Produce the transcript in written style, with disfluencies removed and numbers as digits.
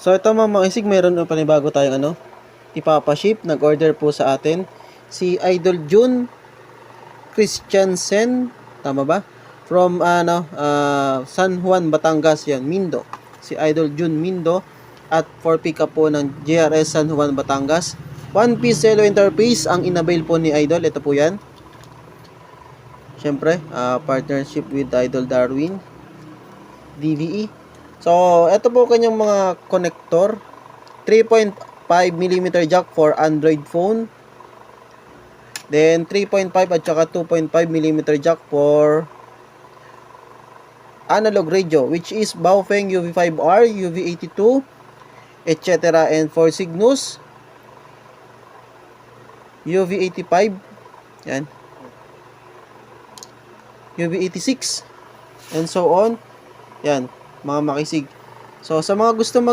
So ito mga makisig, meron na panibago tayong ipapaship. Nag-order po sa atin si Idol June Christiansen, tama ba? From San Juan, Batangas, yan, Mindo. Si Idol June Mindo at for pick up po ng JRS San Juan, Batangas. One piece cello interface ang inabail po ni Idol. Ito po yan. Siyempre, partnership with Idol Darwin DVE. So, ito po kanyang mga connector. 3.5mm jack for Android phone. Then, 3.5 at saka 2.5mm jack for analog radio, which is Baofeng UV5R, UV82, etc. And for Cygnus, UV85, yan, UV86, and so on. Yan, mga makisig. So, sa mga gusto